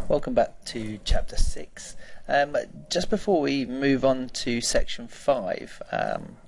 Welcome back to Chapter 6. Just before we move on to Section 5,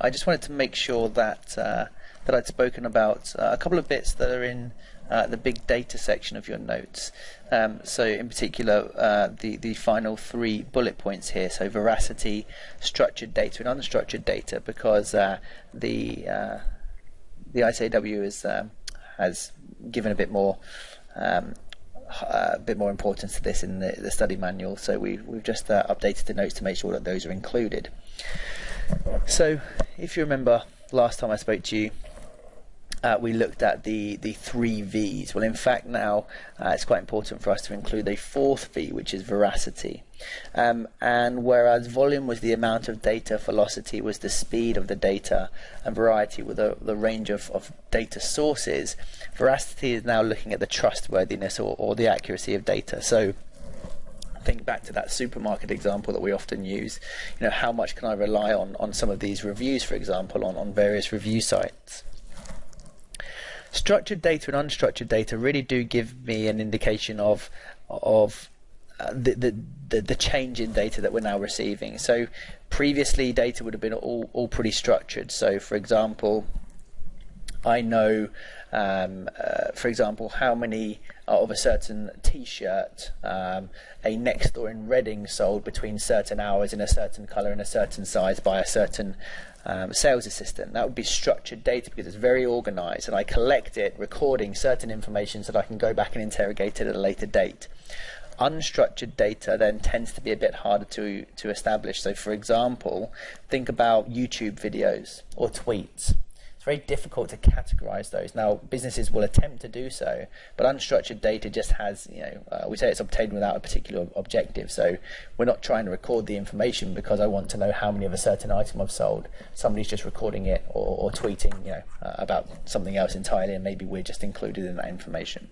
I just wanted to make sure that I'd spoken about a couple of bits that are in the big data section of your notes. So in particular, the final 3 bullet points here, so veracity, structured data and unstructured data, because the ICAW has given a bit more importance to this in the study manual, so we've just updated the notes to make sure that those are included. So if you remember last time I spoke to you, we looked at the 3 V's. Well, in fact now it's quite important for us to include a 4th V, which is veracity. And whereas volume was the amount of data, velocity was the speed of the data, and variety were the range of data sources, veracity is now looking at the trustworthiness or the accuracy of data. So think back to that supermarket example that we often use. You know, how much can I rely on some of these reviews, for example, on various review sites? Structured data and unstructured data really do give me an indication of the change in data that we're now receiving. So previously data would have been all pretty structured. So for example, I know for example how many of a certain t-shirt a next store in Reading sold between certain hours in a certain colour and a certain size by a certain sales assistant. That would be structured data because it's very organised, and I collect it, recording certain information so that I can go back and interrogate it at a later date. Unstructured data then tends to be a bit harder to establish. So for example, think about YouTube videos or tweets. It's very difficult to categorize those. Now, businesses will attempt to do so, but unstructured data just has, we say it's obtained without a particular objective. So we're not trying to record the information because I want to know how many of a certain item I've sold. Somebody's just recording it or tweeting, about something else entirely, and maybe we're just included in that information.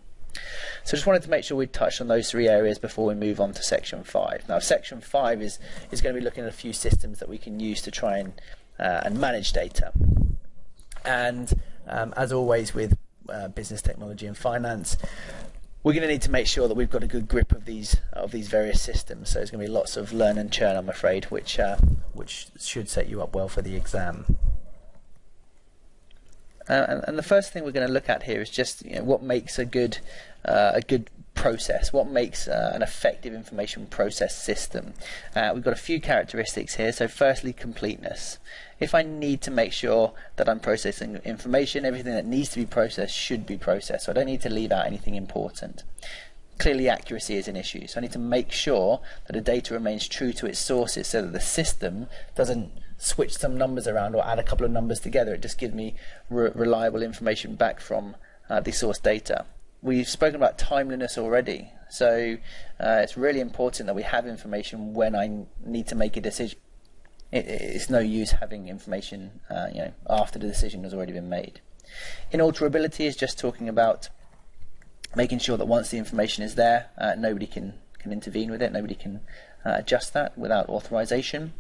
So just wanted to make sure we touched on those 3 areas before we move on to Section 5. Now, Section 5 is going to be looking at a few systems that we can use to try and manage data. And as always with business technology and finance, we're going to need to make sure that we've got a good grip of these various systems. So there's going to be lots of learn and churn, I'm afraid, which should set you up well for the exam. And the first thing we're going to look at here is just what makes a good process, what makes an effective information process system. We've got a few characteristics here. So firstly, completeness. If I need to make sure that I'm processing information, everything that needs to be processed should be processed. So I don't need to leave out anything important. Clearly, accuracy is an issue. So I need to make sure that the data remains true to its sources so that the system doesn't switch some numbers around or add a couple of numbers together. It just gives me reliable information back from the source data. We've spoken about timeliness already. So it's really important that we have information when I need to make a decision. It's no use having information after the decision has already been made. Inalterability is just talking about making sure that once the information is there, nobody can intervene with it, nobody can adjust that without authorization.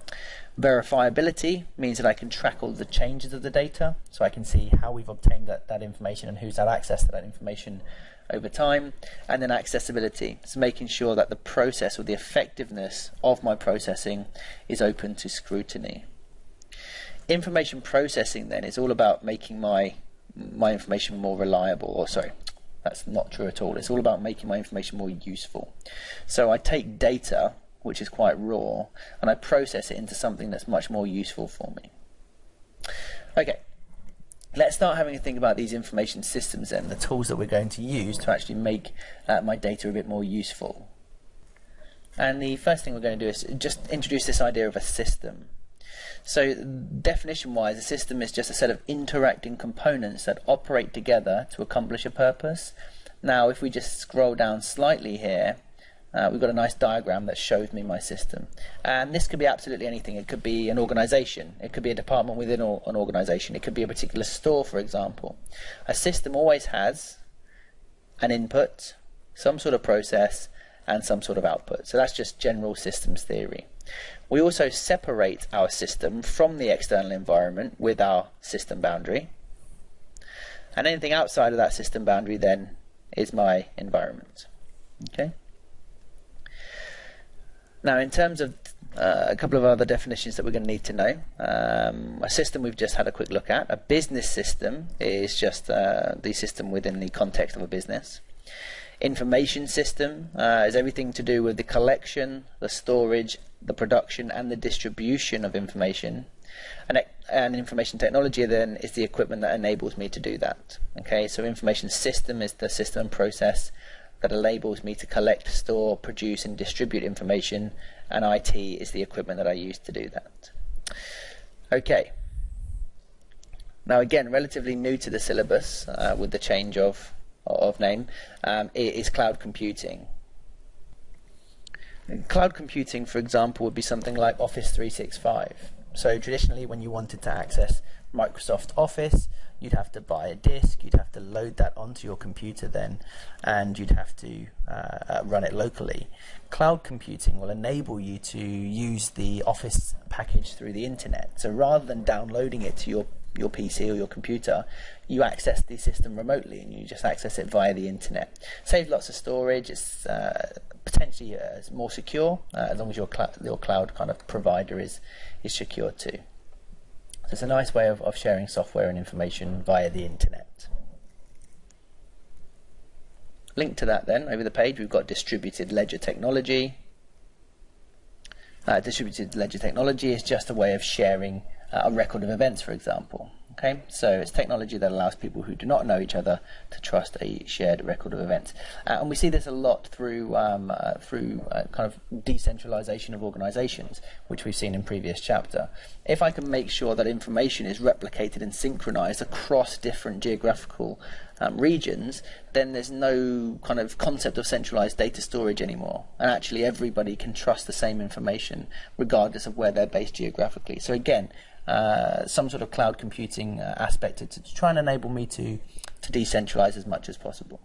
Verifiability means that I can track all the changes of the data, so I can see how we've obtained that information and who's had access to that information over time. And then accessibility, so making sure that the process or the effectiveness of my processing is open to scrutiny. Information processing then is all about making my information more reliable, or sorry, that's not true at all. It's all about making my information more useful. So I take data, which is quite raw, and I process it into something that's much more useful for me. Okay, let's start having a think about these information systems then, the tools that we're going to use to actually make my data a bit more useful. And the first thing we're going to do is just introduce this idea of a system. So definition-wise, a system is just a set of interacting components that operate together to accomplish a purpose. Now, if we just scroll down slightly here, we've got a nice diagram that shows me my system. And this could be absolutely anything. It could be an organization. It could be a department within an organization. It could be a particular store, for example. A system always has an input, some sort of process, and some sort of output. So that's just general systems theory. We also separate our system from the external environment with our system boundary. And anything outside of that system boundary then is my environment. Okay? Now, in terms of a couple of other definitions that we're going to need to know, a system we've just had a quick look at. A business system is just the system within the context of a business. Information system is everything to do with the collection, the storage, the production and the distribution of information. And information technology then is the equipment that enables me to do that. Okay, so information system is the system and process that enables me to collect, store, produce and distribute information, and IT is the equipment that I use to do that. Okay, now again, relatively new to the syllabus with the change of name, it is cloud computing. Cloud computing, for example, would be something like Office 365. So traditionally, when you wanted to access Microsoft Office, you'd have to buy a disk, you'd have to load that onto your computer then, and you'd have to run it locally. Cloud computing will enable you to use the Office package through the internet. So rather than downloading it to your PC or your computer, you access the system remotely and you just access it via the internet. Saves lots of storage, it's potentially more secure as long as your cloud kind of provider is secure too. So it's a nice way of sharing software and information via the internet. Linked to that then, over the page, we've got distributed ledger technology. Distributed ledger technology is just a way of sharing a record of events, for example. Okay, so it's technology that allows people who do not know each other to trust a shared record of events, and we see this a lot through kind of decentralization of organizations, which we've seen in previous chapter. If I can make sure that information is replicated and synchronized across different geographical regions, then there's no kind of concept of centralized data storage anymore, and actually everybody can trust the same information regardless of where they're based geographically. So again, some sort of cloud computing aspect to try and enable me to decentralize as much as possible.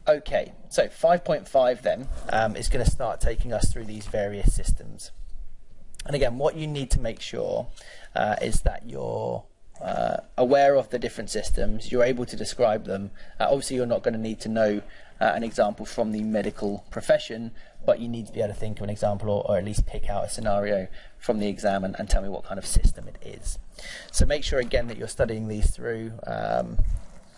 Okay, so 5.5 then is going to start taking us through these various systems. And again, what you need to make sure is that you're aware of the different systems, you're able to describe them. Obviously you're not going to need to know an example from the medical profession, but you need to be able to think of an example or at least pick out a scenario from the exam and tell me what kind of system it is. So make sure again that you're studying these through.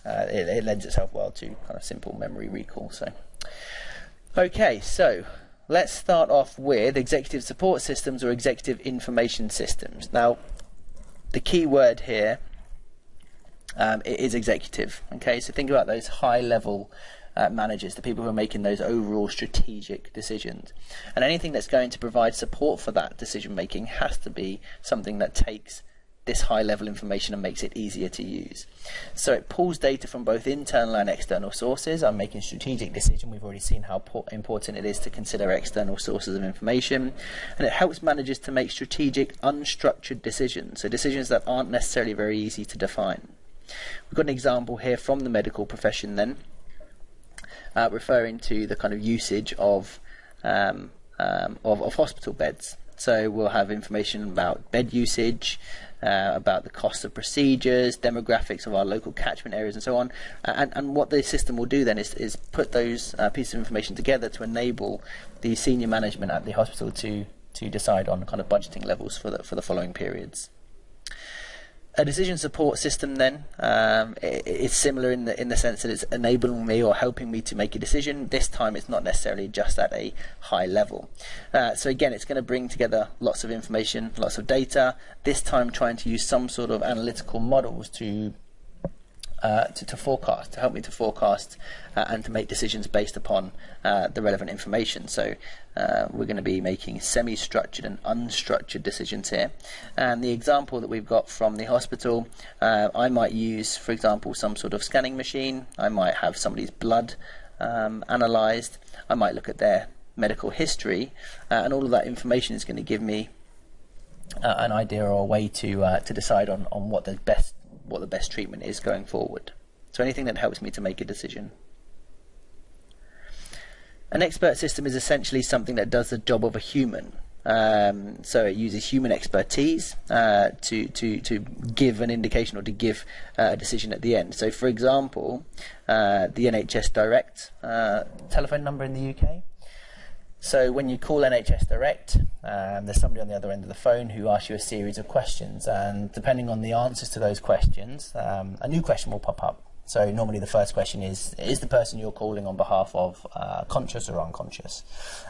It lends itself well to kind of simple memory recall. So, okay, so let's start off with executive support systems or executive information systems. Now, the key word here is executive. Okay, so think about those high-level managers, the people who are making those overall strategic decisions. And anything that's going to provide support for that decision making has to be something that takes this high-level information and makes it easier to use. So it pulls data from both internal and external sources. I'm making strategic decision. We've already seen how important it is to consider external sources of information. And it helps managers to make strategic, unstructured decisions, so decisions that aren't necessarily very easy to define. We've got an example here from the medical profession then, referring to the kind of usage of hospital beds. So we'll have information about bed usage, about the cost of procedures, demographics of our local catchment areas and so on. And what the system will do then is put those pieces of information together to enable the senior management at the hospital to decide on kind of budgeting levels for the following periods. A decision support system then is similar in the sense that it's enabling me or helping me to make a decision. This time it's not necessarily just at a high level. So again, it's going to bring together lots of information, lots of data, this time trying to use some sort of analytical models to forecast, to help me to forecast and to make decisions based upon the relevant information. So we're going to be making semi-structured and unstructured decisions here. And the example that we've got from the hospital, I might use, for example, some sort of scanning machine. I might have somebody's blood analysed. I might look at their medical history, and all of that information is going to give me an idea or a way to decide on what the best treatment is going forward. So anything that helps me to make a decision. An expert system is essentially something that does the job of a human. So it uses human expertise to give an indication or to give a decision at the end. So for example, the NHS Direct telephone number in the UK. So when you call NHS Direct, there's somebody on the other end of the phone who asks you a series of questions, and depending on the answers to those questions, a new question will pop up. So normally the first question is the person you're calling on behalf of conscious or unconscious?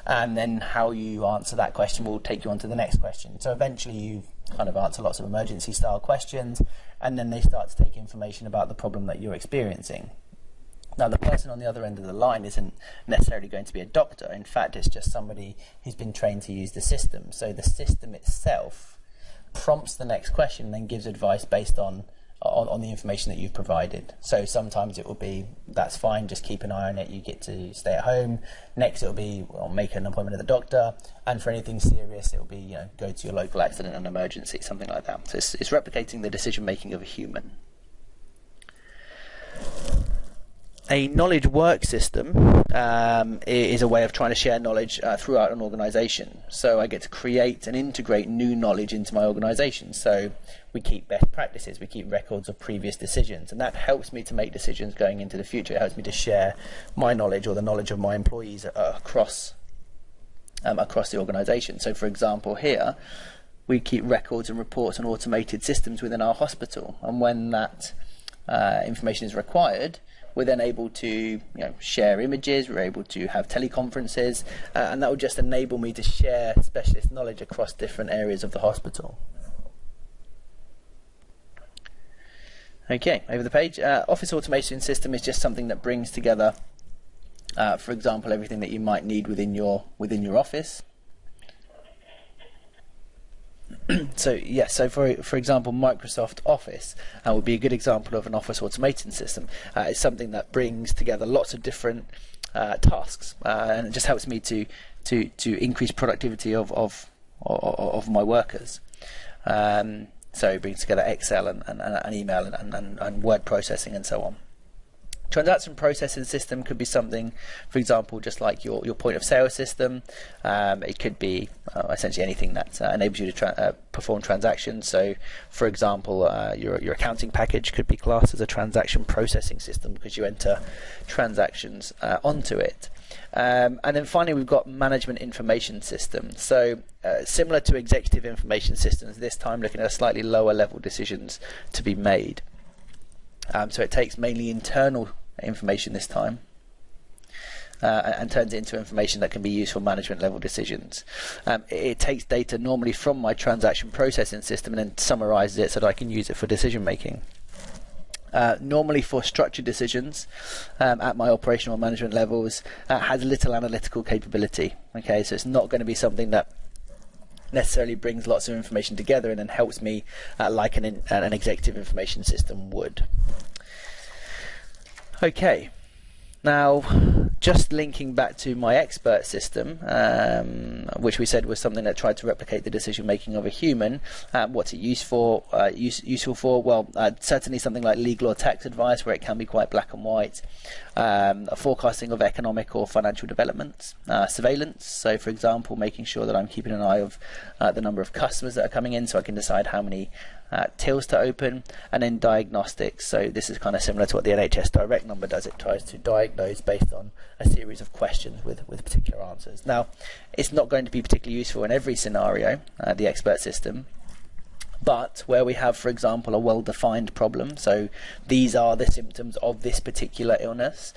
And then how you answer that question will take you on to the next question. So eventually you kind of answer lots of emergency style questions, and then they start to take information about the problem that you're experiencing. Now, the person on the other end of the line isn't necessarily going to be a doctor. In fact, it's just somebody who's been trained to use the system. So the system itself prompts the next question and then gives advice based on the information that you've provided. So sometimes it will be, that's fine, just keep an eye on it, you get to stay at home. Next it will be, well, make an appointment at the doctor. And for anything serious, it will be, go to your local accident and emergency, something like that. So it's replicating the decision making of a human. A knowledge work system is a way of trying to share knowledge throughout an organisation. So I get to create and integrate new knowledge into my organisation. So we keep best practices, we keep records of previous decisions, and that helps me to make decisions going into the future. It helps me to share my knowledge or the knowledge of my employees across the organisation. So for example here, we keep records and reports on automated systems within our hospital, and when that information is required, we're then able to share images, we're able to have teleconferences, and that will just enable me to share specialist knowledge across different areas of the hospital. Okay, over the page. Office automation system is just something that brings together, for example, everything that you might need within your office. So for example, Microsoft Office would be a good example of an office automation system. It's something that brings together lots of different tasks, and it just helps me to increase productivity of my workers. So it brings together Excel and email and word processing and so on. Transaction processing system could be something, for example, just like your point of sale system. It could be essentially anything that enables you to perform transactions. So, for example, your accounting package could be classed as a transaction processing system because you enter transactions onto it. And then finally, we've got management information system. So similar to executive information systems, this time looking at slightly lower level decisions to be made. So it takes mainly internal information this time and turns it into information that can be used for management level decisions. It takes data normally from my transaction processing system and then summarizes it so that I can use it for decision making. Normally for structured decisions at my operational management levels, has little analytical capability. Okay, so it's not going to be something that necessarily brings lots of information together and then helps me like an executive information system would. Okay, now just linking back to my expert system, which we said was something that tried to replicate the decision making of a human. What's it useful for? Well, certainly something like legal or tax advice, where it can be quite black and white. A forecasting of economic or financial developments, surveillance. So, for example, making sure that I'm keeping an eye of the number of customers that are coming in, so I can decide how many tills to open, and then diagnostics. So this is kind of similar to what the NHS Direct number does. It tries to diagnose based on a series of questions with particular answers. Now, it's not going to be particularly useful in every scenario, the expert system. But where we have, for example, a well-defined problem, so these are the symptoms of this particular illness,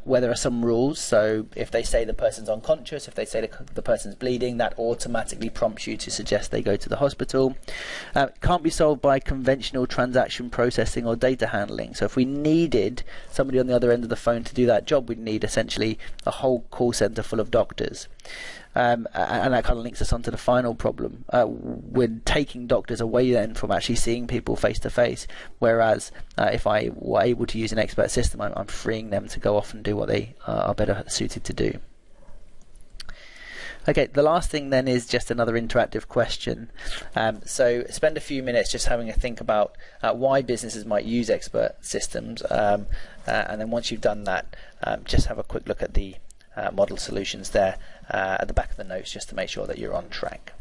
where there are some rules. So if they say the person's unconscious, if they say the person's bleeding, that automatically prompts you to suggest they go to the hospital. Can't be solved by conventional transaction processing or data handling. So if we needed somebody on the other end of the phone to do that job, we'd need essentially a whole call center full of doctors. And that kind of links us on to the final problem. We're taking doctors away then from actually seeing people face to face, whereas if I were able to use an expert system, I'm freeing them to go off and do what they are better suited to do. Okay, the last thing then is just another interactive question. So spend a few minutes just having a think about why businesses might use expert systems, and then once you've done that, just have a quick look at the model solutions there at the back of the notes, just to make sure that you're on track.